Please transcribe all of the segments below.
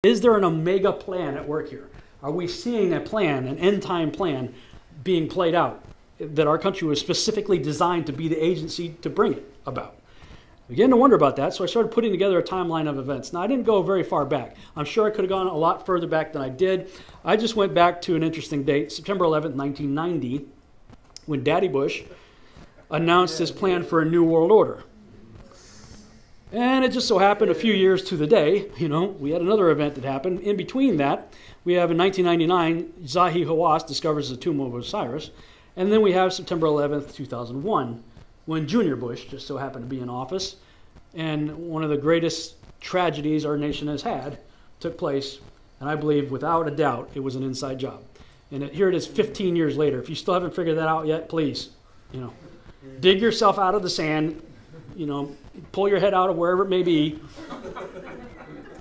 Is there an omega plan at work here? Are we seeing a plan, an end-time plan, being played out that our country was specifically designed to be the agency to bring it about? I began to wonder about that, so I started putting together a timeline of events. Now, I didn't go very far back. I'm sure I could have gone a lot further back than I did. I just went back to an interesting date, September 11th, 1990, when Daddy Bush announced his plan for a new world order. And it just so happened a few years to the day, we had another event that happened. In between that, we have in 1999, Zahi Hawass discovers the tomb of Osiris. And then we have September 11th, 2001, when Junior Bush just so happened to be in office. And one of the greatest tragedies our nation has had took place. And I believe, without a doubt, it was an inside job. And here it is 15 years later. If you still haven't figured that out yet, please, dig yourself out of the sand, pull your head out of wherever it may be,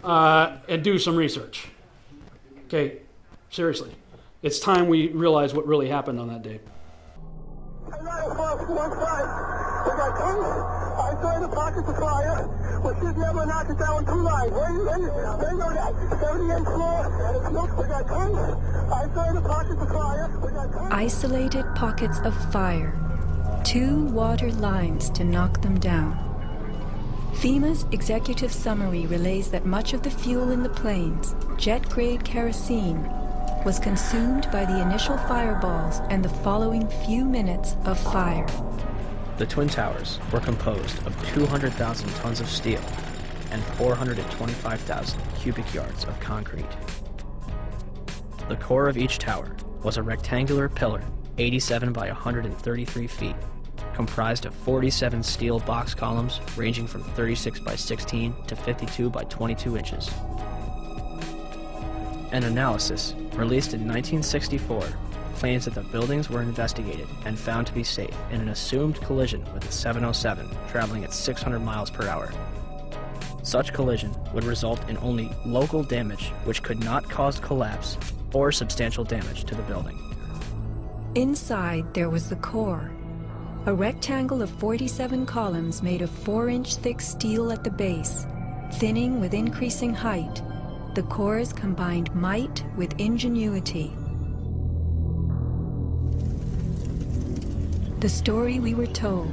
and do some research. Okay, seriously. It's time we realize what really happened on that day. I saw the pockets of fire, but she's never knocked it down 2 lines. Where you know that? 78th floor, and it's look, we got tons. I saw the pockets of fire, we got tons. Isolated pockets of fire. 2 water lines to knock them down. FEMA's executive summary relays that much of the fuel in the planes, jet-grade kerosene, was consumed by the initial fireballs and the following few minutes of fire. The Twin Towers were composed of 200,000 tons of steel and 425,000 cubic yards of concrete. The core of each tower was a rectangular pillar 87 by 133 feet, comprised of 47 steel box columns ranging from 36 by 16 to 52 by 22 inches. An analysis released in 1964 claims that the buildings were investigated and found to be safe in an assumed collision with a 707 traveling at 600 miles per hour. Such collision would result in only local damage which could not cause collapse or substantial damage to the building. Inside there was the core, a rectangle of 47 columns made of 4-inch thick steel at the base, thinning with increasing height. The cores combined might with ingenuity. The story we were told: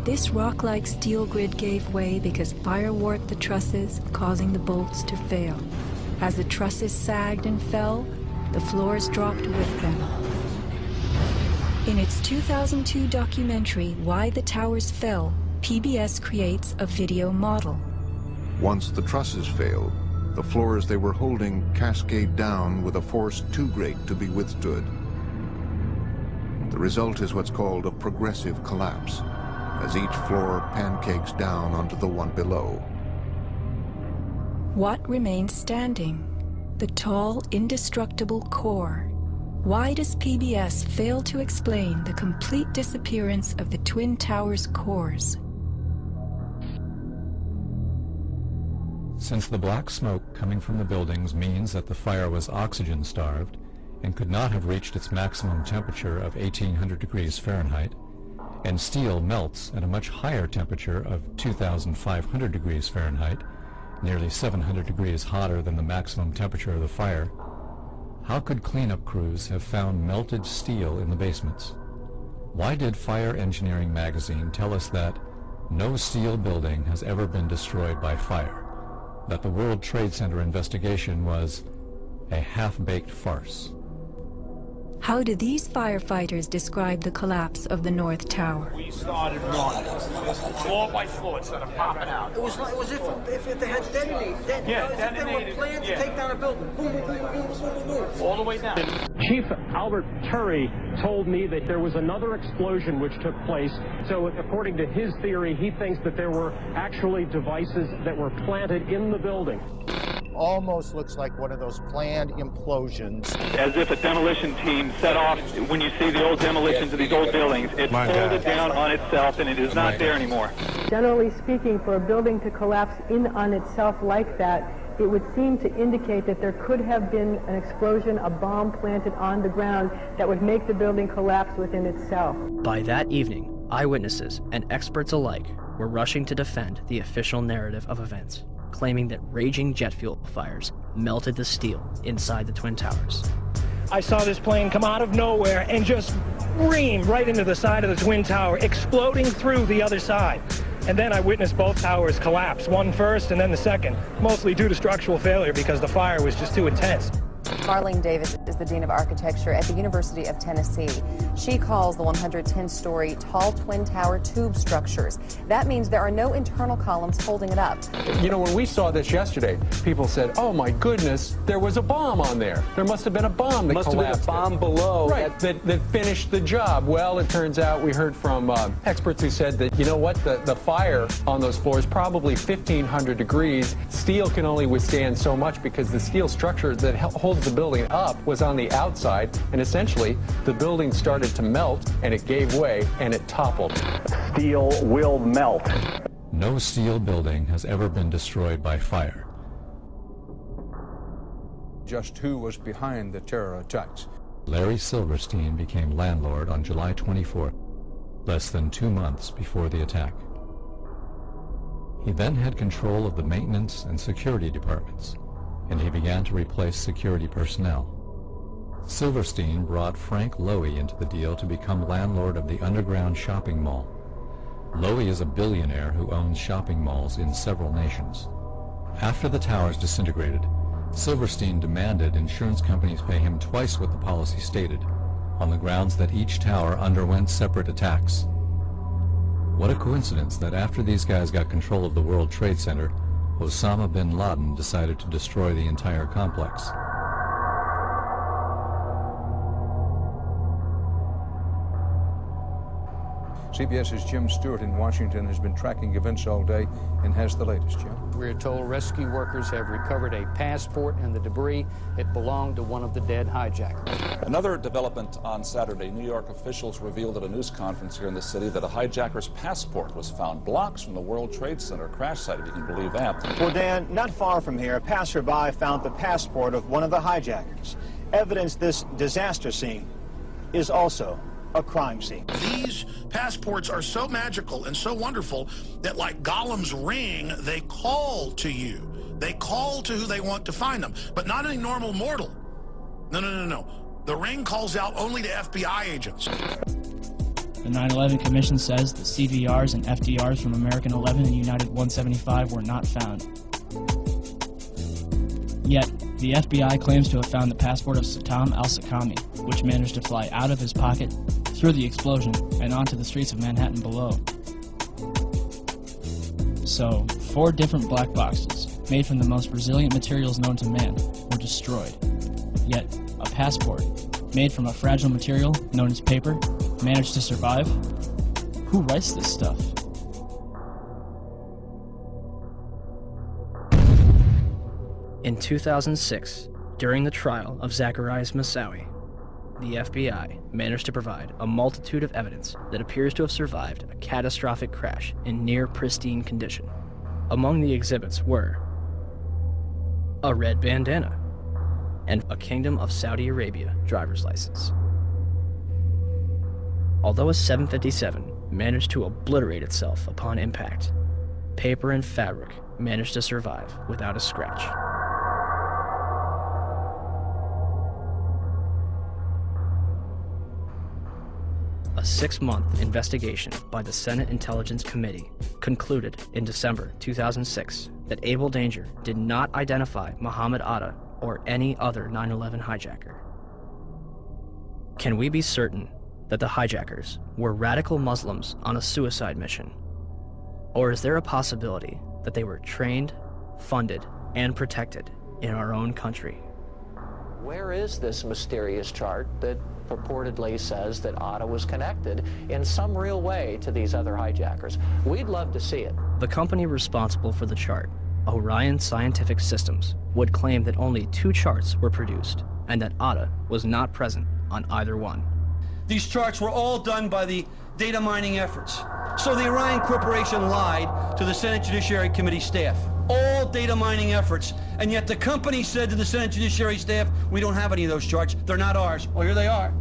this rock-like steel grid gave way because fire warped the trusses, causing the bolts to fail. As the trusses sagged and fell, the floors dropped with them. In its 2002 documentary, Why the Towers Fell, PBS creates a video model. Once the trusses fail, the floors they were holding cascade down with a force too great to be withstood. The result is what's called a progressive collapse, as each floor pancakes down onto the one below. What remains standing? The tall, indestructible core. Why does PBS fail to explain the complete disappearance of the Twin Towers cores? Since the black smoke coming from the buildings means that the fire was oxygen-starved and could not have reached its maximum temperature of 1800 degrees Fahrenheit, and steel melts at a much higher temperature of 2500 degrees Fahrenheit, nearly 700 degrees hotter than the maximum temperature of the fire, how could cleanup crews have found melted steel in the basements? Why did Fire Engineering magazine tell us that no steel building has ever been destroyed by fire? That the World Trade Center investigation was a half-baked farce? How do these firefighters describe the collapse of the North Tower? We started one, floor by floor, instead of popping out. It was if they had detonated. Yeah, If they were planned to take down a building. Boom, boom, boom, boom, boom, boom, boom. All the way down. Chief Albert Turry told me that there was another explosion which took place. So according to his theory, he thinks that there were actually devices that were planted in the building. Almost looks like one of those planned implosions. As if a demolition team set off. When you see the old demolitions of these old buildings, it folded down on itself and it is not there anymore. Generally speaking, for a building to collapse in on itself like that, it would seem to indicate that there could have been an explosion, a bomb planted on the ground that would make the building collapse within itself. By that evening, eyewitnesses and experts alike were rushing to defend the official narrative of events, claiming that raging jet fuel fires melted the steel inside the Twin Towers. I saw this plane come out of nowhere and just ream right into the side of the Twin Tower, exploding through the other side. And then I witnessed both towers collapse, one first and then the second, mostly due to structural failure because the fire was just too intense. Marlene Davis is the Dean of Architecture at the University of Tennessee. She calls the 110-story tall twin tower tube structures. That means there are no internal columns holding it up. You know, when we saw this yesterday, people said, oh my goodness, there was a bomb on there. There must have been a bomb that collapsed. Must have been a bomb below that finished the job. Well, it turns out we heard from experts who said that, you know what, the fire on those floors, probably 1,500 degrees. Steel can only withstand so much because the steel structure that holds the building up was on the outside, and essentially the building started to melt and it gave way and it toppled. Steel will melt. No steel building has ever been destroyed by fire. Just who was behind the terror attacks? Larry Silverstein became landlord on July 24th, less than 2 months before the attack. He then had control of the maintenance and security departments, and he began to replace security personnel. Silverstein brought Frank Lowy into the deal to become landlord of the underground shopping mall. Lowy is a billionaire who owns shopping malls in several nations. After the towers disintegrated, Silverstein demanded insurance companies pay him twice what the policy stated, on the grounds that each tower underwent separate attacks. What a coincidence that after these guys got control of the World Trade Center, Osama bin Laden decided to destroy the entire complex. CBS's Jim Stewart in Washington has been tracking events all day and has the latest, Jim. We're told rescue workers have recovered a passport and the debris. It belonged to one of the dead hijackers. Another development on Saturday, New York officials revealed at a news conference here in the city that a hijacker's passport was found blocks from the World Trade Center crash site, if you can believe that. Well, Dan, not far from here, a passerby found the passport of one of the hijackers. Evidence this disaster scene is also a crime scene. These passports are so magical and so wonderful that, like Gollum's ring, they call to you. They call to who they want to find them, but not any normal mortal. No. The ring calls out only to FBI agents. The 9/11 Commission says the CVRs and FDRs from American 11 and United 175 were not found. Yet, the FBI claims to have found the passport of Saddam al-Sakami, which managed to fly out of his pocket, through the explosion, and onto the streets of Manhattan below. So, 4 different black boxes, made from the most resilient materials known to man, were destroyed. Yet, a passport, made from a fragile material known as paper, managed to survive? Who writes this stuff? In 2006, during the trial of Zacarias Moussaoui, the FBI managed to provide a multitude of evidence that appears to have survived a catastrophic crash in near pristine condition. Among the exhibits were a red bandana and a Kingdom of Saudi Arabia driver's license. Although a 757 managed to obliterate itself upon impact, paper and fabric managed to survive without a scratch. A 6-month investigation by the Senate Intelligence Committee concluded in December 2006 that Abel Danger did not identify Muhammad Atta or any other 9/11 hijacker. Can we be certain that the hijackers were radical Muslims on a suicide mission? Or is there a possibility that they were trained, funded, and protected in our own country? Where is this mysterious chart that purportedly says that Atta was connected in some real way to these other hijackers? We'd love to see it. The company responsible for the chart, Orion Scientific Systems, would claim that only 2 charts were produced and that Atta was not present on either one. These charts were all done by the data mining efforts. So the Orion Corporation lied to the Senate Judiciary Committee staff. All data mining efforts, and yet the company said to the Senate Judiciary staff, we don't have any of those charts, they're not ours. Well, here they are,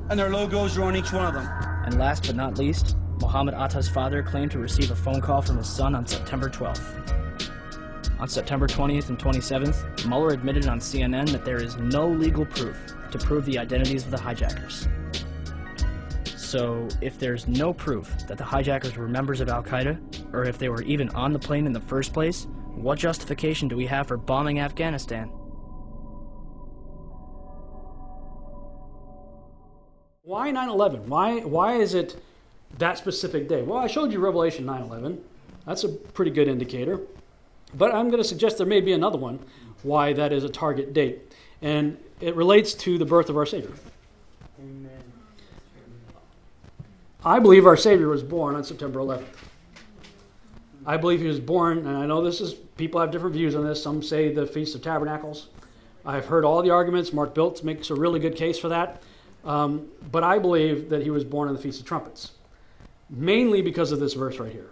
and their logos are on each one of them. And last but not least, Muhammad Atta's father claimed to receive a phone call from his son on September 12th. On September 20th and 27th, Mueller admitted on CNN that there is no legal proof to prove the identities of the hijackers. So, if there's no proof that the hijackers were members of Al-Qaeda, or if they were even on the plane in the first place, what justification do we have for bombing Afghanistan? Why 9/11? Why is it that specific day? Well, I showed you Revelation 9/11. That's a pretty good indicator. But I'm going to suggest there may be another one why that is a target date. And it relates to the birth of our Savior. Amen. I believe our Savior was born on September 11th. I believe he was born, and I know people have different views on this. Some say the Feast of Tabernacles. I've heard all the arguments. Mark Biltz makes a really good case for that. But I believe that he was born on the Feast of Trumpets, mainly because of this verse right here.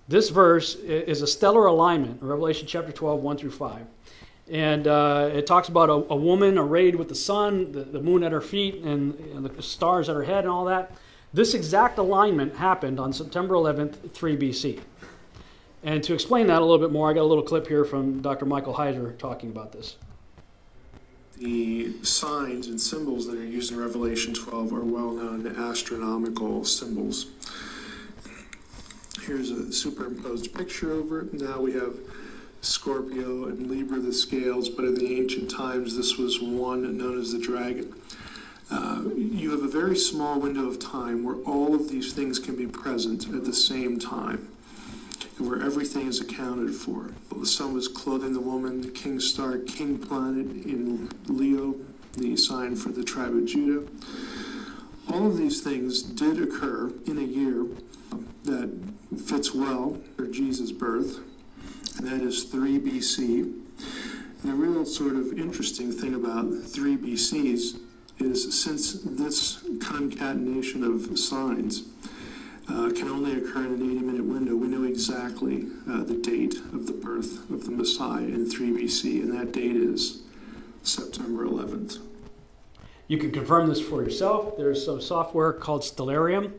This verse is a stellar alignment, Revelation chapter 12, 1 through 5. And it talks about a woman arrayed with the sun, the moon at her feet, and the stars at her head and all that. This exact alignment happened on September 11th, 3 BC. And to explain that a little bit more, I got a little clip here from Dr. Michael Heiser talking about this. The signs and symbols that are used in Revelation 12 are well-known astronomical symbols. Here's a superimposed picture over it. Now we have Scorpio and Libra, the scales, but in the ancient times this was one known as the dragon. You have a very small window of time where all of these things can be present at the same time, and where everything is accounted for. The sun was clothing the woman, the king star, king planet in Leo, the sign for the tribe of Judah. All of these things did occur in a year that fits well for Jesus' birth, and that is 3 BC. And the real sort of interesting thing about 3 BCs is since this concatenation of signs can only occur in an 80-minute window, we know exactly the date of the birth of the Messiah in 3 BC, and that date is September 11th. You can confirm this for yourself. There's some software called Stellarium.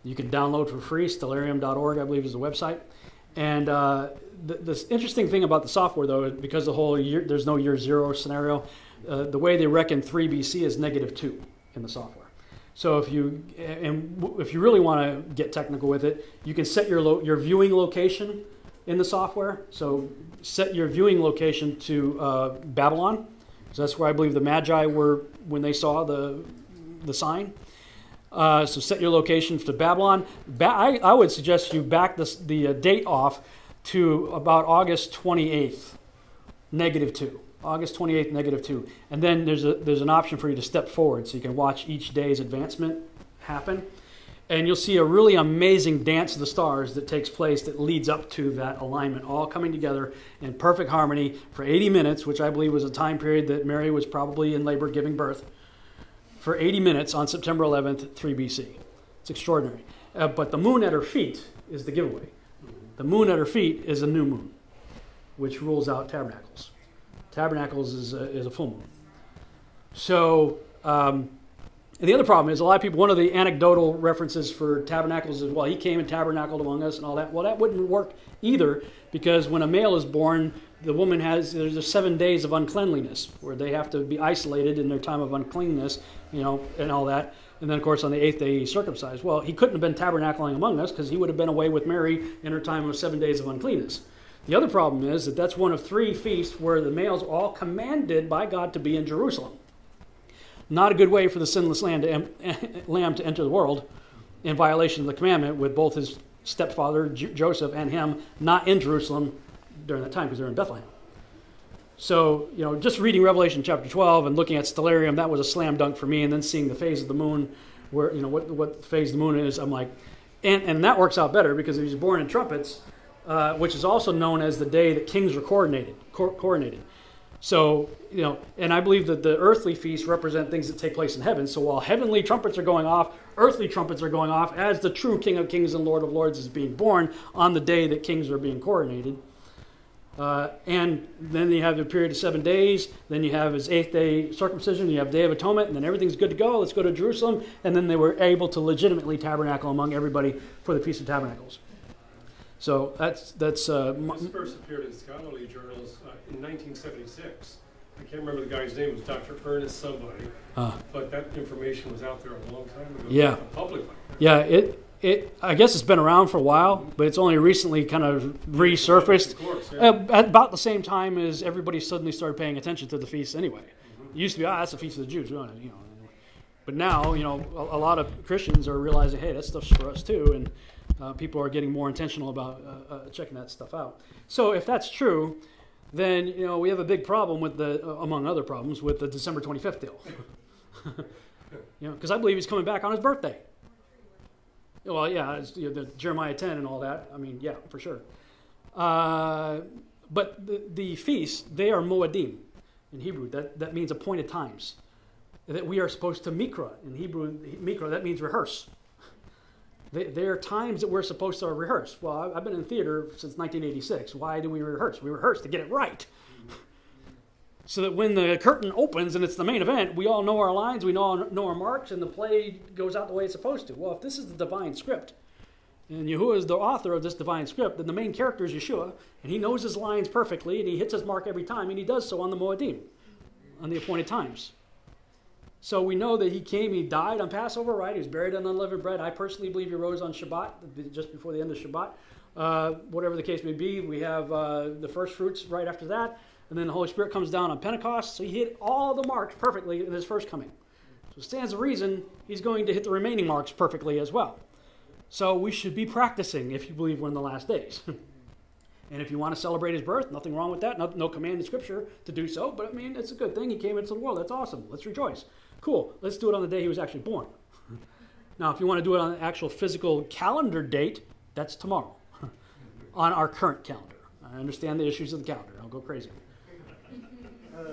You can download for free. Stellarium.org, I believe, is the website. And the interesting thing about the software, though, is because the whole year, there's no year zero scenario, the way they reckon 3 BC is -2 in the software. So if you really want to get technical with it, you can set your viewing location in the software. So set your viewing location to Babylon. So that's where I believe the Magi were when they saw the sign. So set your location to Babylon. I would suggest you back the date off to about August 28th, -2. August 28th, -2. And then there's an option for you to step forward so you can watch each day's advancement happen. And you'll see a really amazing dance of the stars that takes place that leads up to that alignment, all coming together in perfect harmony for 80 minutes, which I believe was a time period that Mary was probably in labor giving birth, for 80 minutes on September 11th, 3 BC. It's extraordinary. But the moon at her feet is the giveaway. The moon at her feet is a new moon, which rules out tabernacles. Tabernacles is a full moon. So, and the other problem is a lot of people, one of the anecdotal references for tabernacles is, well, he came and tabernacled among us and all that. Well, that wouldn't work either, because when a male is born, the woman there's 7 days of uncleanliness where they have to be isolated in their time of uncleanness, and all that. And then, of course, on the 8th day, he's circumcised. Well, he couldn't have been tabernacling among us because he would have been away with Mary in her time of 7 days of uncleanness. The other problem is that that's one of 3 feasts where the males are all commanded by God to be in Jerusalem. Not a good way for the sinless lamb to enter the world in violation of the commandment, with both his stepfather, Joseph, and him not in Jerusalem during that time because they're in Bethlehem. So, just reading Revelation chapter 12 and looking at Stellarium, that was a slam dunk for me. And then seeing the phase of the moon, where, what phase of the moon is, I'm like, and that works out better because he was born in trumpets, which is also known as the day that kings were coronated. So, and I believe that the earthly feasts represent things that take place in heaven. So while heavenly trumpets are going off, earthly trumpets are going off as the true King of Kings and Lord of Lords is being born on the day that kings are being coronated. And then you have the period of 7 days. Then you have his 8th day circumcision. You have Day of Atonement, and then everything's good to go. Let's go to Jerusalem. And then they were able to legitimately tabernacle among everybody for the Feast of Tabernacles. So that's This first appeared in scholarly journals in 1976. I can't remember the guy's name. It was Dr. Ernest somebody. But that information was out there a long time ago. Yeah. Publicly. Yeah, I guess it's been around for a while, but it's only recently kind of resurfaced. Of course, yeah. At about the same time as everybody suddenly started paying attention to the feast anyway. It used to be, that's the feast of the Jews. But now, a lot of Christians are realizing, hey, that stuff's for us too, and people are getting more intentional about checking that stuff out. So if that's true, then we have a big problem with among other problems, with the December 25th deal. Because I believe he's coming back on his birthday. Well, yeah, it's, the Jeremiah 10 and all that. I mean, yeah, for sure. But the feasts, they are moedim in Hebrew. That means appointed times. That we are supposed to mikra. In Hebrew, mikra, that means rehearse. They are times that we're supposed to rehearse. Well, I've been in theater since 1986. Why do we rehearse? We rehearse to get it right. So that when the curtain opens and it's the main event, we all know our lines, we know our marks, and the play goes out the way it's supposed to. Well, if this is the divine script, and Yahuwah is the author of this divine script, then the main character is Yeshua, and he knows his lines perfectly, and he hits his mark every time, and he does so on the Moedim, on the appointed times. So we know that he came, he died on Passover, right? He was buried on unleavened bread. I personally believe he rose on Shabbat, just before the end of Shabbat. Whatever the case may be, we have the first fruits right after that. And then the Holy Spirit comes down on Pentecost. So he hit all the marks perfectly in his first coming. So it stands to reason he's going to hit the remaining marks perfectly as well. So we should be practicing if you believe we're in the last days. And if you want to celebrate his birth, nothing wrong with that. No command in Scripture to do so. But I mean, it's a good thing. He came into the world. That's awesome. Let's rejoice. Cool. Let's do it on the day he was actually born. Now, if you want to do it on an actual physical calendar date, that's tomorrow on our current calendar. I understand the issues of the calendar. I'll go crazy.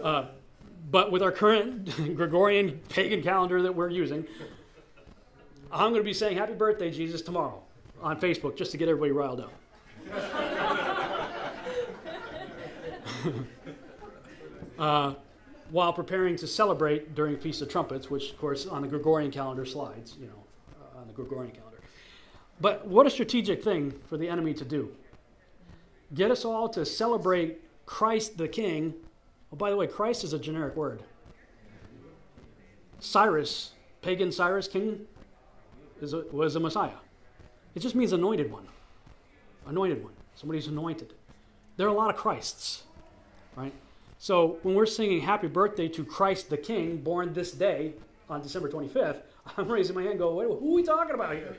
But with our current Gregorian pagan calendar that we're using, I'm going to be saying happy birthday, Jesus, tomorrow on Facebook just to get everybody riled up. While preparing to celebrate during Feast of Trumpets, which, of course, on the Gregorian calendar slides, on the Gregorian calendar. But what a strategic thing for the enemy to do. Get us all to celebrate Christ the King. Oh, by the way, Christ is a generic word. Cyrus, pagan Cyrus king, was a Messiah. It just means anointed one. Anointed one. Somebody who's anointed. There are a lot of Christs, right? So when we're singing happy birthday to Christ the King, born this day on December 25th, I'm raising my hand and go, wait, who are we talking about here?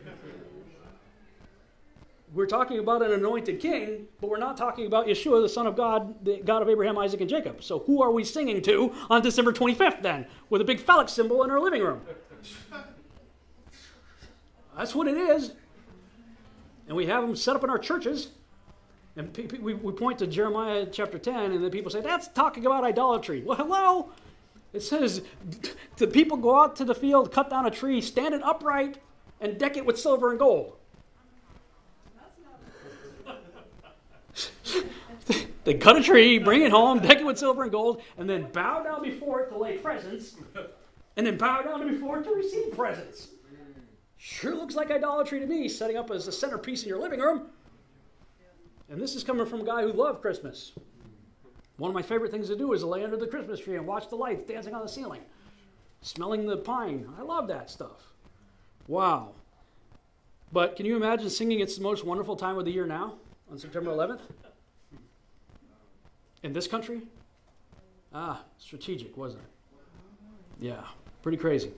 We're talking about an anointed king, but we're not talking about Yeshua, the Son of God, the God of Abraham, Isaac, and Jacob. So who are we singing to on December 25th then, with a big phallic symbol in our living room? That's what it is. And we have them set up in our churches. And we point to Jeremiah chapter 10, and then people say, that's talking about idolatry. Well, hello? It says, the people go out to the field, cut down a tree, stand it upright, and deck it with silver and gold. They cut a tree, bring it home, deck it with silver and gold, and then bow down before it to lay presents, and then bow down before it to receive presents. Sure looks like idolatry to me, setting up as a centerpiece in your living room. And this is coming from a guy who loved Christmas. One of my favorite things to do is to lay under the Christmas tree and watch the lights dancing on the ceiling, smelling the pine. I love that stuff. Wow. But can you imagine singing It's the Most Wonderful Time of the Year now, on September 11th? In this country? Strategic, wasn't it? Yeah, pretty crazy.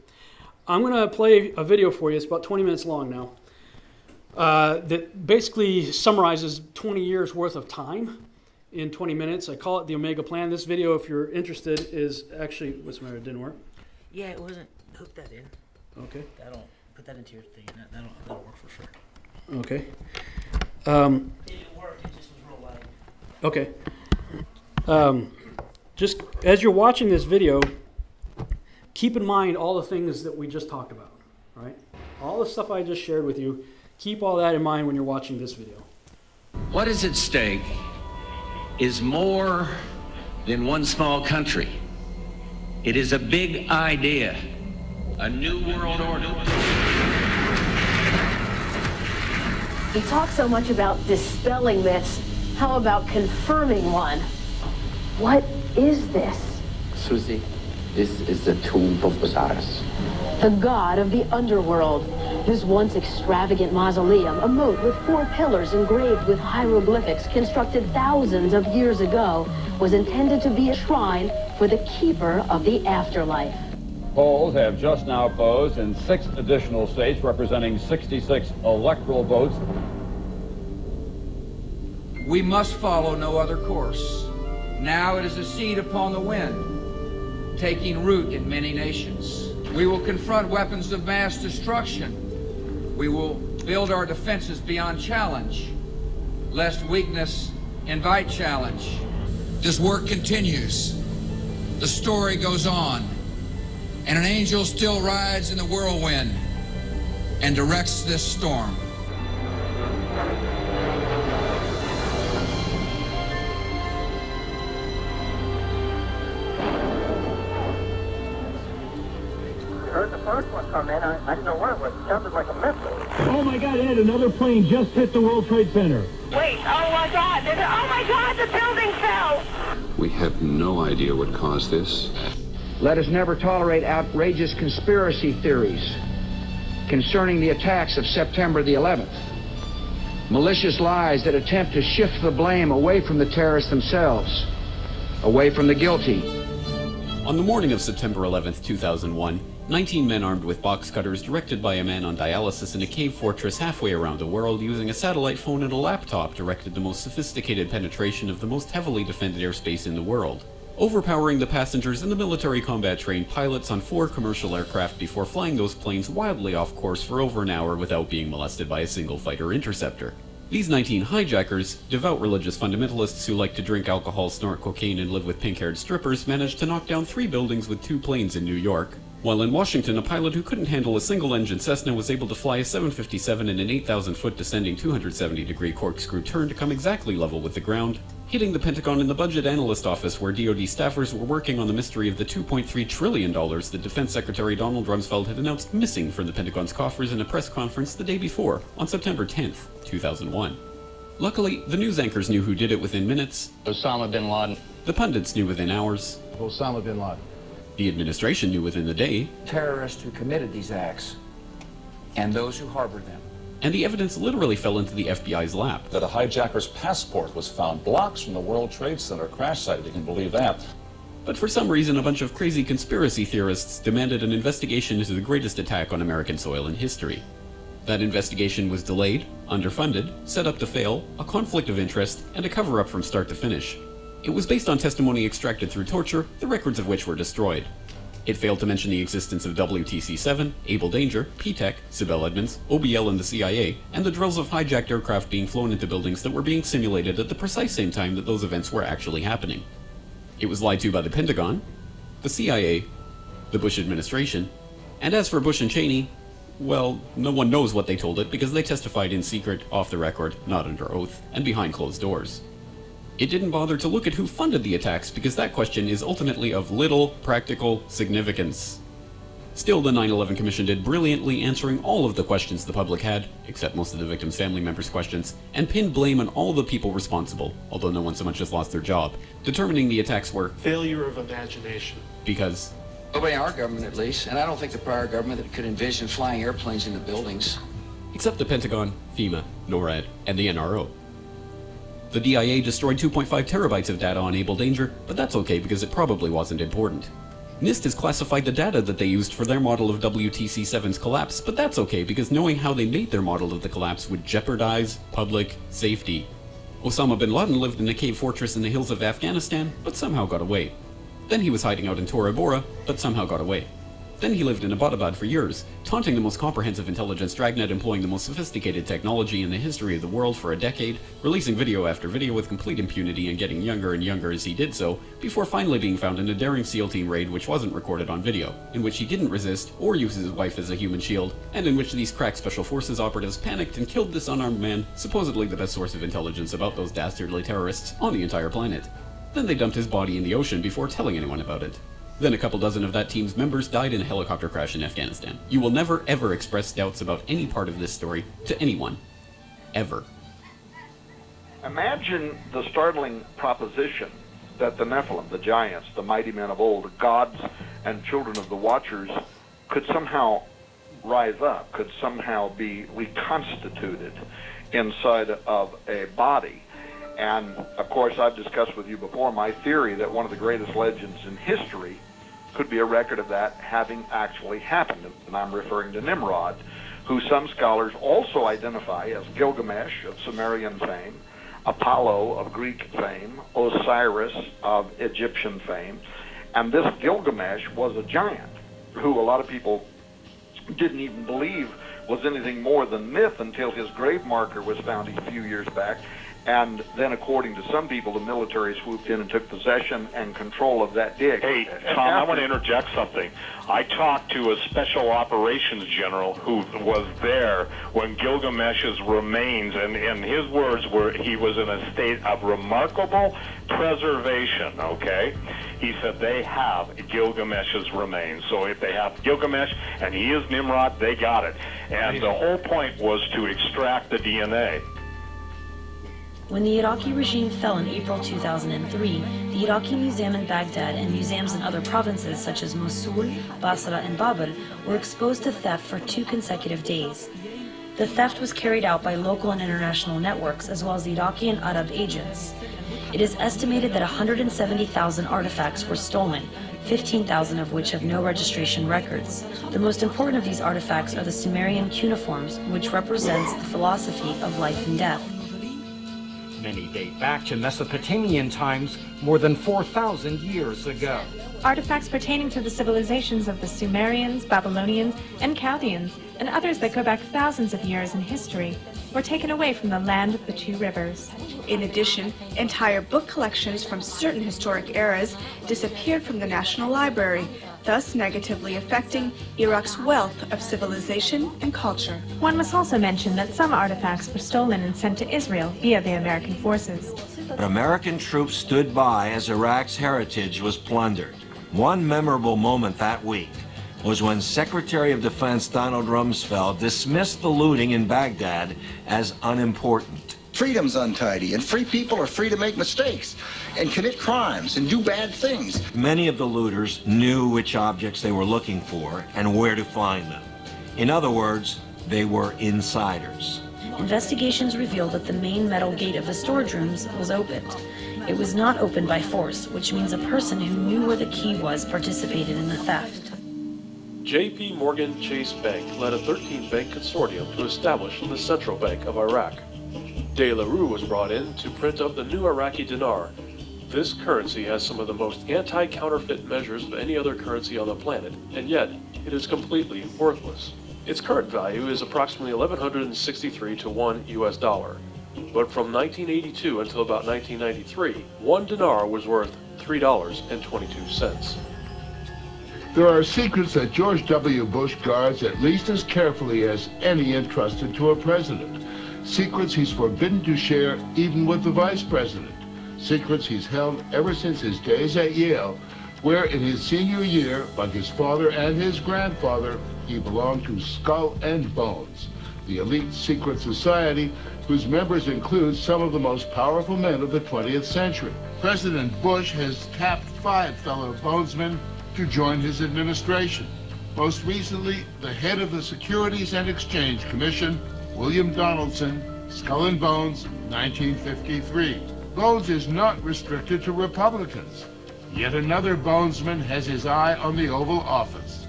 I'm going to play a video for you. It's about 20 minutes long now. That basically summarizes 20 years worth of time in 20 minutes. I call it the Omega Plan. This video, if you're interested, is actually, what's the matter, it didn't work? Yeah, it wasn't, hook that in. Okay. That'll, put that into your thing, that'll work for sure. Okay. It worked, it just was real loud. Okay. Just as you're watching this video, keep in mind all the things that we just talked about, right? All the stuff I just shared with you. Keep all that in mind when you're watching this video. What is at stake is more than one small country. It is a big idea, a new world order. We talk so much about dispelling myths. How about confirming one? What is this? Susie, this is the tomb of Osiris. The god of the underworld. This once extravagant mausoleum, a moat with 4 pillars engraved with hieroglyphics constructed thousands of years ago, was intended to be a shrine for the keeper of the afterlife. Polls have just now closed in 6 additional states, representing 66 electoral votes. We must follow no other course. Now it is a seed upon the wind, taking root in many nations. We will confront weapons of mass destruction. We will build our defenses beyond challenge, lest weakness invite challenge. This work continues. The story goes on. And an angel still rides in the whirlwind and directs this storm. Heard the first one come in. I didn't know what it was. It sounded like a missile. Oh my God, Ed, another plane just hit the World Trade Center. Wait, oh my God, the building fell! We have no idea what caused this. Let us never tolerate outrageous conspiracy theories concerning the attacks of September the 11th. Malicious lies that attempt to shift the blame away from the terrorists themselves, away from the guilty. On the morning of September 11th, 2001, 19 men armed with box cutters, directed by a man on dialysis in a cave fortress halfway around the world, using a satellite phone and a laptop, directed the most sophisticated penetration of the most heavily defended airspace in the world, overpowering the passengers and the military combat-trained pilots on 4 commercial aircraft before flying those planes wildly off course for over an hour without being molested by a single fighter interceptor. These 19 hijackers, devout religious fundamentalists who like to drink alcohol, snort cocaine, and live with pink-haired strippers, managed to knock down 3 buildings with 2 planes in New York, while in Washington, a pilot who couldn't handle a single-engine Cessna was able to fly a 757 in an 8,000-foot descending 270-degree corkscrew turn to come exactly level with the ground, hitting the Pentagon in the budget analyst office where DoD staffers were working on the mystery of the $2.3 trillion that Defense Secretary Donald Rumsfeld had announced missing from the Pentagon's coffers in a press conference the day before, on September 10th, 2001. Luckily, the news anchors knew who did it within minutes. Osama bin Laden. The pundits knew within hours. Osama bin Laden. The administration knew within the day. Terrorists who committed these acts and those who harbored them. And the evidence literally fell into the FBI's lap. That a hijacker's passport was found blocks from the World Trade Center crash site, if you can believe that. But for some reason, a bunch of crazy conspiracy theorists demanded an investigation into the greatest attack on American soil in history. That investigation was delayed, underfunded, set up to fail, a conflict of interest, and a cover-up from start to finish. It was based on testimony extracted through torture, the records of which were destroyed. It failed to mention the existence of WTC-7, Able Danger, P-TECH, Sibel Edmonds, OBL and the CIA, and the drills of hijacked aircraft being flown into buildings that were being simulated at the precise same time that those events were actually happening. It was lied to by the Pentagon, the CIA, the Bush administration, and as for Bush and Cheney, well, no one knows what they told it because they testified in secret, off the record, not under oath, and behind closed doors. It didn't bother to look at who funded the attacks because that question is ultimately of little practical significance. Still, the 9/11 Commission did brilliantly, answering all of the questions the public had, except most of the victims' family members' questions, and pinned blame on all the people responsible, although no one so much as lost their job, determining the attacks were failure of imagination. Because nobody in our government, at least, and I don't think the prior government that could envision flying airplanes into buildings. Except the Pentagon, FEMA, NORAD, and the NRO. The DIA destroyed 2.5 terabytes of data on Able Danger, but that's okay because it probably wasn't important. NIST has classified the data that they used for their model of WTC-7's collapse, but that's okay because knowing how they made their model of the collapse would jeopardize public safety. Osama bin Laden lived in a cave fortress in the hills of Afghanistan, but somehow got away. Then he was hiding out in Tora Bora, but somehow got away. Then he lived in Abbottabad for years, taunting the most comprehensive intelligence dragnet, employing the most sophisticated technology in the history of the world for a decade, releasing video after video with complete impunity and getting younger and younger as he did so, before finally being found in a daring SEAL team raid which wasn't recorded on video, in which he didn't resist or use his wife as a human shield, and in which these crack special forces operatives panicked and killed this unarmed man, supposedly the best source of intelligence about those dastardly terrorists on the entire planet. Then they dumped his body in the ocean before telling anyone about it. Then a couple dozen of that team's members died in a helicopter crash in Afghanistan. You will never ever express doubts about any part of this story to anyone. ever. Imagine the startling proposition that the Nephilim, the giants, the mighty men of old, the gods and children of the Watchers, could somehow rise up, could somehow be reconstituted inside of a body. And, of course, I've discussed with you before my theory that one of the greatest legends in history could be a record of that having actually happened. And I'm referring to Nimrod, who some scholars also identify as Gilgamesh of Sumerian fame, Apollo of Greek fame, Osiris of Egyptian fame. And this Gilgamesh was a giant who a lot of people didn't even believe was anything more than myth until his grave marker was found a few years back. And then, according to some people, the military swooped in and took possession and control of that dig. Hey, Tom, I want to interject something. I talked to a special operations general who was there when Gilgamesh's remains, and his words were he was in a state of remarkable preservation, okay? He said they have Gilgamesh's remains. So if they have Gilgamesh and he is Nimrod, they got it. And the whole point was to extract the DNA. When the Iraqi regime fell in April 2003, the Iraqi Museum in Baghdad and museums in other provinces such as Mosul, Basra, and Babel were exposed to theft for 2 consecutive days. The theft was carried out by local and international networks as well as Iraqi and Arab agents. It is estimated that 170,000 artifacts were stolen, 15,000 of which have no registration records. The most important of these artifacts are the Sumerian Cuneiforms, which represents the philosophy of life and death. Many date back to Mesopotamian times, more than 4,000 years ago. Artifacts pertaining to the civilizations of the Sumerians, Babylonians, and Chaldeans, and others that go back thousands of years in history, were taken away from the land of the 2 rivers. In addition, entire book collections from certain historic eras disappeared from the National Library, thus negatively affecting Iraq's wealth of civilization and culture. One must also mention that some artifacts were stolen and sent to Israel via the American forces. But American troops stood by as Iraq's heritage was plundered. One memorable moment that week was when Secretary of Defense Donald Rumsfeld dismissed the looting in Baghdad as unimportant. Freedom's untidy, and free people are free to make mistakes and commit crimes and do bad things. Many of the looters knew which objects they were looking for and where to find them. In other words, they were insiders. Investigations revealed that the main metal gate of the storage rooms was opened. It was not opened by force, which means a person who knew where the key was participated in the theft. J.P. Morgan Chase Bank led a 13-bank consortium to establish the Central Bank of Iraq. De La Rue was brought in to print up the new Iraqi dinar. This currency has some of the most anti-counterfeit measures of any other currency on the planet, and yet it is completely worthless. Its current value is approximately $1,163 to $1 US. But from 1982 until about 1993, 1 dinar was worth $3.22. There are secrets that George W. Bush guards at least as carefully as any entrusted to a president. Secrets he's forbidden to share even with the vice president. Secrets he's held ever since his days at Yale, where in his senior year, like his father and his grandfather, he belonged to Skull and Bones, the elite secret society whose members include some of the most powerful men of the 20th century. President Bush has tapped 5 fellow bonesmen to join his administration. Most recently, the head of the Securities and Exchange Commission, William Donaldson, Skull and Bones, 1953. Bones is not restricted to Republicans. Yet another bonesman has his eye on the Oval Office.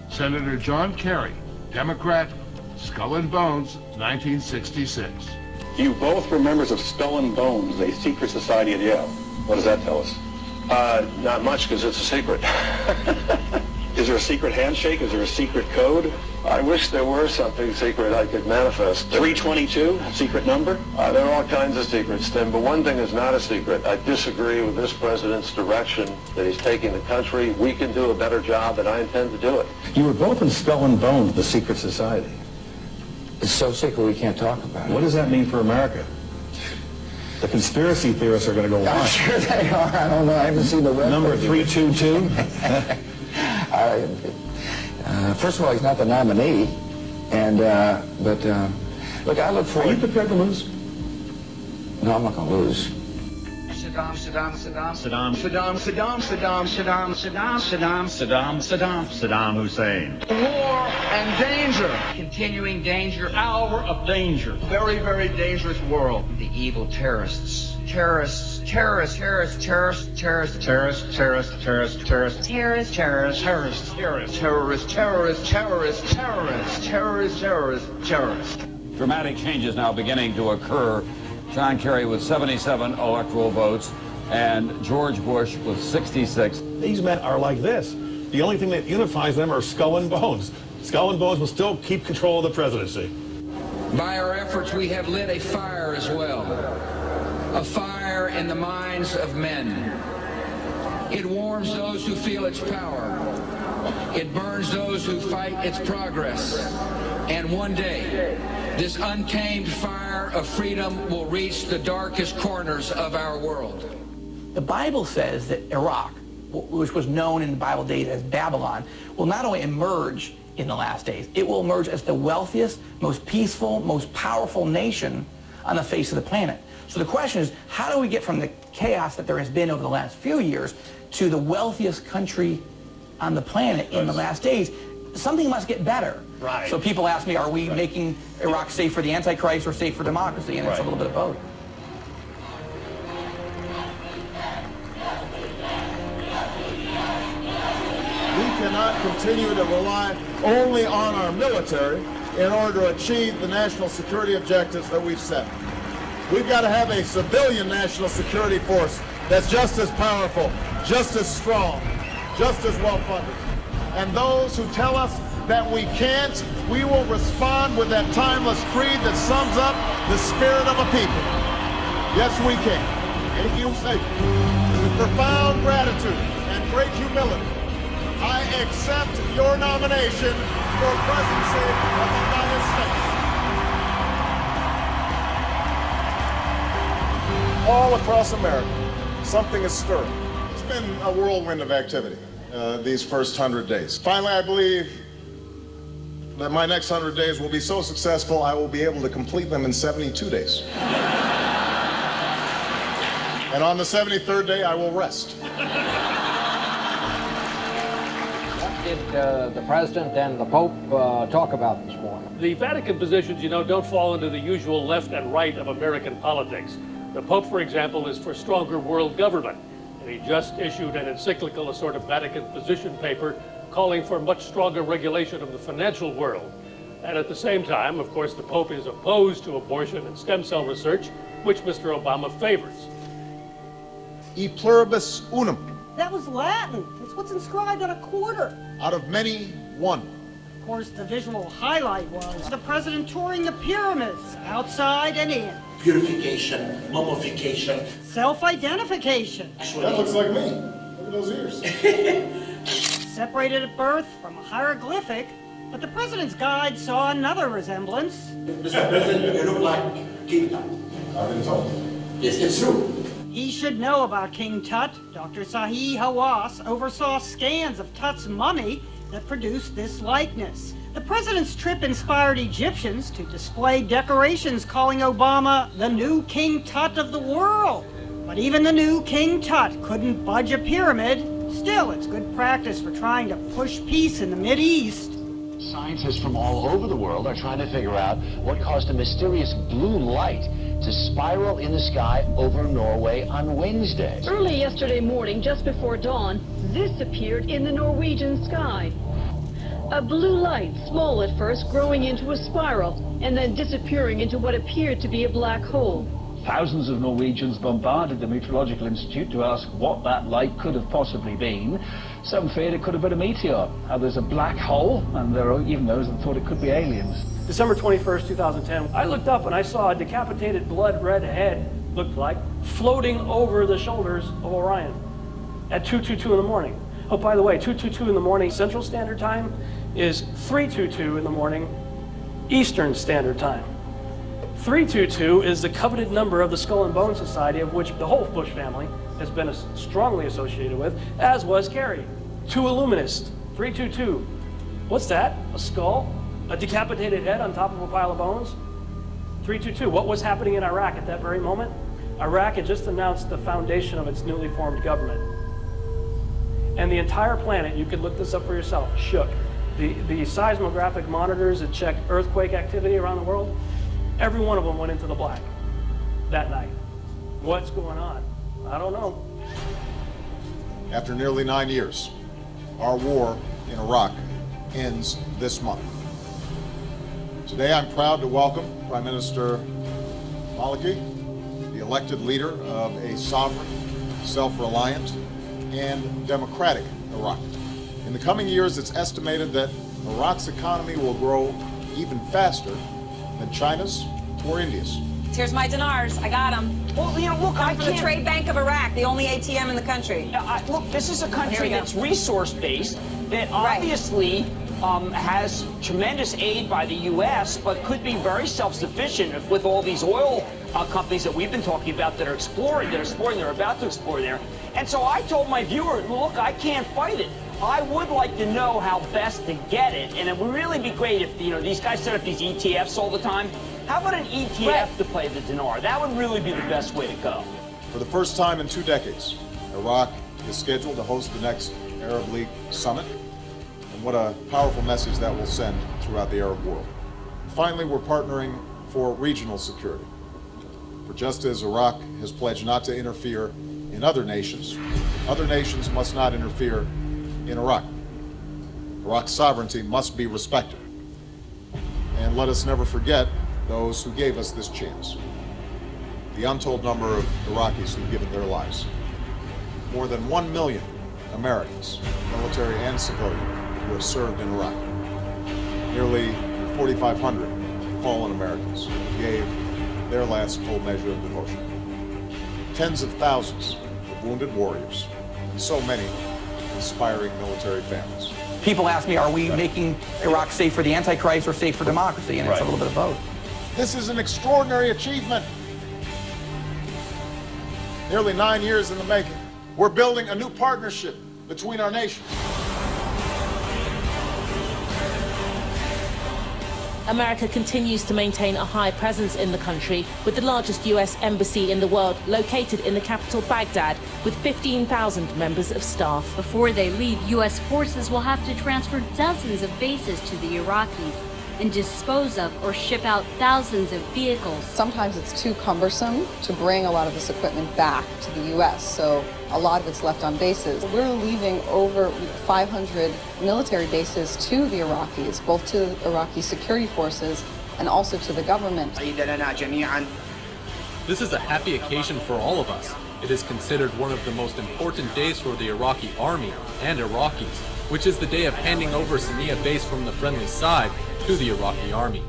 Senator John Kerry, Democrat, Skull and Bones, 1966. You both were members of Skull and Bones, a secret society at Yale. What does that tell us? Not much, because it's a secret. Is there a secret handshake? Is there a secret code? I wish there were something secret I could manifest. 322, secret number? There are all kinds of secrets, Tim, but one thing is not a secret. I disagree with this president's direction that he's taking the country. We can do a better job, and I intend to do it. You were both in Skull and Bones, the secret society. It's so secret we can't talk about it. What does that mean for America? The conspiracy theorists are going to go I'm wild. sure they are. I don't know. I haven't seen the web. Number 322? First of all, he's not the nominee, and but Look, I look forward. Are you prepared to lose? No, I'm not going to lose. Saddam, Saddam, Saddam, Saddam, Saddam, Saddam, Saddam, Saddam, Saddam, Saddam, Saddam, Saddam, Saddam Hussein. War and danger. Continuing danger. Hour of danger. Very, very dangerous world. The evil terrorists. Terrorists, terrorists, terrorists, terrorists, terrorists, terrorists, terrorists, terrorists, terrorists, terrorists, terrorists, terrorists, terrorists, terrorists, terrorists, terrorists, terrorists, terrorists, terrorists, terrorists. Dramatic changes now beginning to occur. John Kerry with 77 electoral votes and George Bush with 66. These men are like this. The only thing that unifies them are skull and bones. Skull and bones will still keep control of the presidency. By our efforts, we have lit a fire as well. A fire in the minds of men. It warms those who feel its power. It burns those who fight its progress. And one day, this untamed fire of freedom will reach the darkest corners of our world. The Bible says that Iraq, which was known in the Bible days as Babylon, will not only emerge in the last days, it will emerge as the wealthiest, most peaceful, most powerful nation on the face of the planet. So the question is, how do we get from the chaos that there has been over the last few years to the wealthiest country on the planet in the last days? Something must get better. Right. So people ask me, are we making Iraq safe for the Antichrist or safe for democracy? And it's a little bit of both. We cannot continue to rely only on our military in order to achieve the national security objectives that we've set. We've got to have a civilian national security force that's just as powerful, just as strong, just as well-funded. And those who tell us that we can't, we will respond with that timeless creed that sums up the spirit of a people. Yes, we can. Thank you, Satan. With profound gratitude and great humility, I accept your nomination for presidency of the United States. All across America, something is stirring. It's been a whirlwind of activity these first 100 days. Finally, I believe that my next 100 days will be so successful, I will be able to complete them in 72 days. And on the 73rd day, I will rest. What did the President and the Pope talk about this morning? The Vatican positions, you know, don't fall into the usual left and right of American politics. The Pope, for example, is for stronger world government. And he just issued an encyclical, a sort of Vatican position paper, calling for much stronger regulation of the financial world. And at the same time, of course, the Pope is opposed to abortion and stem cell research, which Mr. Obama favors. E pluribus unum. That was Latin. It's what's inscribed on a quarter. Out of many, one. Of course, the visual highlight was the president touring the pyramids, outside and in. Purification, mummification. Self-identification. That looks like me. Look at those ears. Separated at birth from a hieroglyphic, but the president's guide saw another resemblance. Mr. President, you look like King Tut. I've been told. Yes, it's true. He should know about King Tut. Dr. Sahi Hawass oversaw scans of Tut's mummy that produced this likeness. The president's trip inspired Egyptians to display decorations calling Obama the new King Tut of the world. But even the new King Tut couldn't budge a pyramid. Still, it's good practice for trying to push peace in the Mideast. Scientists from all over the world are trying to figure out what caused a mysterious blue light to spiral in the sky over Norway on Wednesday. Early yesterday morning, just before dawn, this appeared in the Norwegian sky. A blue light, small at first, growing into a spiral, and then disappearing into what appeared to be a black hole. Thousands of Norwegians bombarded the Meteorological Institute to ask what that light could have possibly been. Some feared it could have been a meteor, others a black hole, and there are even those that thought it could be aliens. December 21st, 2010, I looked up and I saw a decapitated blood red head, looked like, floating over the shoulders of Orion at 2:22 in the morning. Oh, by the way, 2:22 in the morning Central Standard Time is 3:22 in the morning Eastern Standard Time. 322 is the coveted number of the Skull and Bone Society, of which the whole Bush family has been strongly associated with, as was Kerry. 2 Illuminist, 322. What's that? A skull? A decapitated head on top of a pile of bones? 322, what was happening in Iraq at that very moment? Iraq had just announced the foundation of its newly formed government. And the entire planet, you could look this up for yourself, shook. The seismographic monitors that check earthquake activity around the world, every one of them went into the black that night. What's going on? I don't know. After nearly 9 years, our war in Iraq ends this month. Today I'm proud to welcome Prime Minister Maliki, the elected leader of a sovereign, self-reliant, and democratic Iraq. In the coming years, it's estimated that Iraq's economy will grow even faster than China's or India's. Here's my dinars. I got them. Well, you know, look, I from the Trade Bank of Iraq, the only ATM in the country. Look, this is a country that's resource-based, that obviously has tremendous aid by the U.S., but could be very self-sufficient with all these oil companies that we've been talking about that are exploring, they're about to explore there. And so I told my viewer, look, I can't fight it. I would like to know how best to get it, and it would really be great if, you know, these guys set up these ETFs all the time. How about an ETF to play the dinar? That would really be the best way to go. For the first time in 2 decades, Iraq is scheduled to host the next Arab League summit, and what a powerful message that will send throughout the Arab world. And finally, we're partnering for regional security. For just as Iraq has pledged not to interfere in other nations must not interfere in Iraq. Iraq's sovereignty must be respected. And let us never forget those who gave us this chance. The untold number of Iraqis who've given their lives. More than 1 million Americans, military and civilian, who have served in Iraq. Nearly 4,500 fallen Americans who gave their last full measure of devotion. Tens of thousands of wounded warriors, and so many inspiring military families. People ask me, are we making Iraq safe for the Antichrist or safe for democracy? And it's a little bit of both. This is an extraordinary achievement. Nearly 9 years in the making. We're building a new partnership between our nations. America continues to maintain a high presence in the country, with the largest U.S. embassy in the world located in the capital, Baghdad, with 15,000 members of staff. Before they leave, U.S. forces will have to transfer dozens of bases to the Iraqis and dispose of or ship out thousands of vehicles. Sometimes it's too cumbersome to bring a lot of this equipment back to the U.S., so a lot of it's left on bases. We're leaving over 500 military bases to the Iraqis, both to the Iraqi security forces and also to the government. This is a happy occasion for all of us. It is considered one of the most important days for the Iraqi army and Iraqis, which is the day of handing over Sania base from the friendly side to the Iraqi army.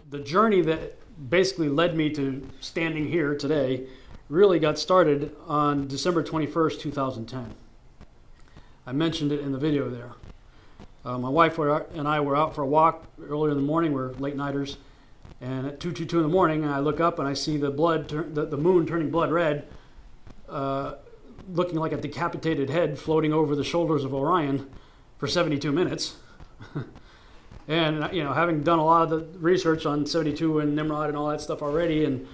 The journey that basically led me to standing here today really got started on December 21st, 2010. I mentioned it in the video there. My wife and I were out for a walk earlier in the morning. We're late-nighters. And at 2:22 in the morning, I look up and I see the moon turning blood red, looking like a decapitated head floating over the shoulders of Orion for 72 minutes. And, you know, having done a lot of the research on 72 and Nimrod and all that stuff already, and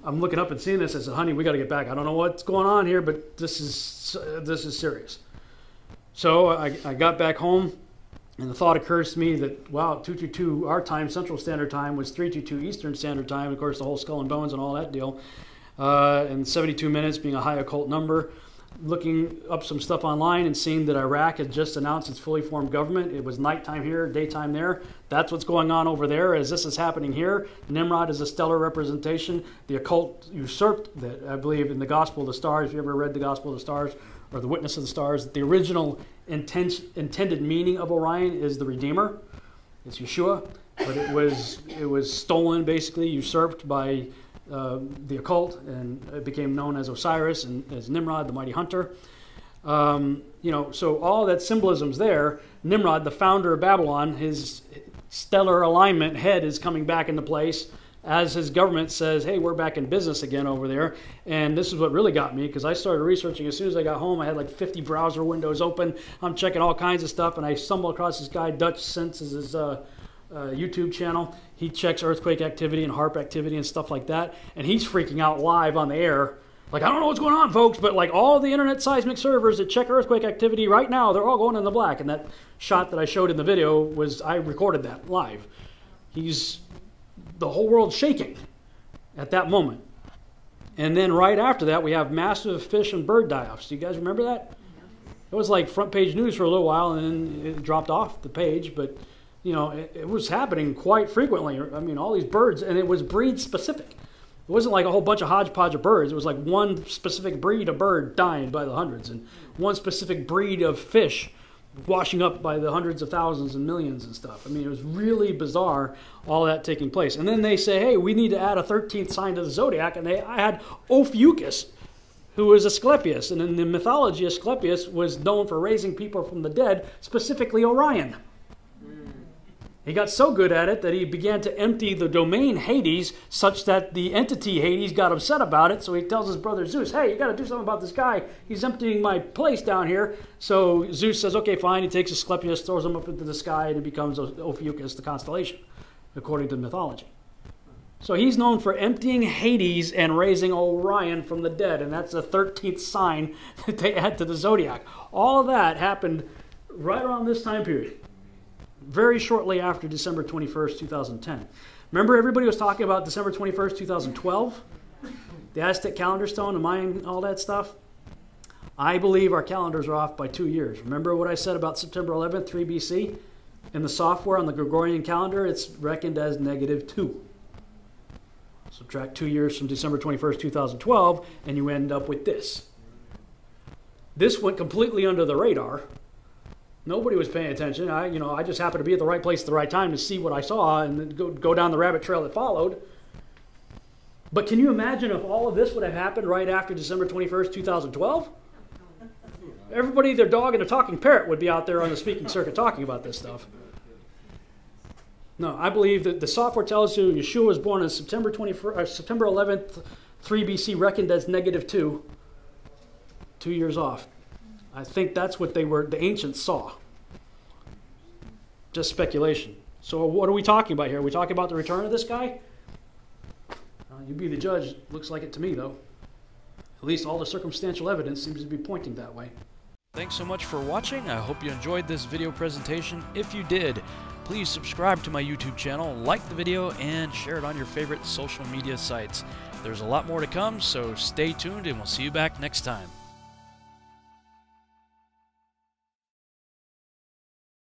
I'm looking up and seeing this, I said, honey, we got to get back. I don't know what's going on here, but this is serious. So I got back home, and the thought occurs to me that, wow, 222 our time, Central Standard Time, was 322 Eastern Standard Time, of course, the whole skull and bones and all that deal, and 72 minutes being a high occult number. Looking up some stuff online and seeing that Iraq had just announced its fully formed government. It was nighttime here, daytime there. That's what's going on over there as this is happening here. Nimrod is a stellar representation. The occult usurped that, I believe, in the Gospel of the Stars. If you ever read the Gospel of the Stars or the Witness of the Stars, the original intended meaning of Orion is the Redeemer. It's Yeshua, but it was stolen, basically, usurped by the occult, and it became known as Osiris and as Nimrod, the mighty hunter. You know, so all that symbolism's there. Nimrod, the founder of Babylon, his stellar alignment head is coming back into place as his government says, hey, we're back in business again over there. And this is what really got me, because I started researching as soon as I got home. I had like 50 browser windows open. I'm checking all kinds of stuff, and I stumbled across this guy, Dutch Sense is his YouTube channel. He checks earthquake activity and HARP activity and stuff like that, and he's freaking out live on the air. Like, I don't know what's going on, folks, but like all the internet seismic servers that check earthquake activity right now, they're all going in the black. And that shot that I showed in the video was, I recorded that live. The whole world's shaking at that moment. And then right after that, we have massive fish and bird die-offs. Do you guys remember that? It was like front page news for a little while, and then it dropped off the page. But, you know, it was happening quite frequently. I mean, all these birds, and it was breed specific. It wasn't like a whole bunch of hodgepodge of birds. It was like one specific breed of bird dying by the hundreds, and one specific breed of fish washing up by the hundreds of thousands and millions and stuff. I mean, it was really bizarre, all that taking place. And then they say, hey, we need to add a 13th sign to the zodiac, and they had Ophiuchus, who was Asclepius. And in the mythology, Asclepius was known for raising people from the dead, specifically Orion. He got so good at it that he began to empty the domain Hades, such that the entity Hades got upset about it. So he tells his brother Zeus, hey, you got to do something about this guy. He's emptying my place down here. So Zeus says, okay, fine. He takes Asclepius, throws him up into the sky, and it becomes Ophiuchus, the constellation, according to mythology. So he's known for emptying Hades and raising Orion from the dead, and that's the 13th sign that they add to the zodiac. All of that happened right around this time period. Very shortly after December 21st, 2010. Remember everybody was talking about December 21st, 2012? The Aztec calendar stone, the Mayan, all that stuff? I believe our calendars are off by 2 years. Remember what I said about September 11th, 3 BC? In the software on the Gregorian calendar, it's reckoned as -2. Subtract 2 years from December 21st, 2012, and you end up with this. This went completely under the radar. Nobody was paying attention. I just happened to be at the right place at the right time to see what I saw and then go down the rabbit trail that followed. But can you imagine if all of this would have happened right after December 21st, 2012? Everybody, their dog and a talking parrot would be out there on the speaking circuit talking about this stuff. No, I believe that the software tells you Yeshua was born on September 11th, 3 BC, reckoned as -2, 2 years off. I think that's what the ancients saw. Just speculation. So what are we talking about here? Are we talking about the return of this guy? You be the judge. Looks like it to me, though. At least all the circumstantial evidence seems to be pointing that way. Thanks so much for watching. I hope you enjoyed this video presentation. If you did, please subscribe to my YouTube channel, like the video, and share it on your favorite social media sites. There's a lot more to come, so stay tuned, and we'll see you back next time.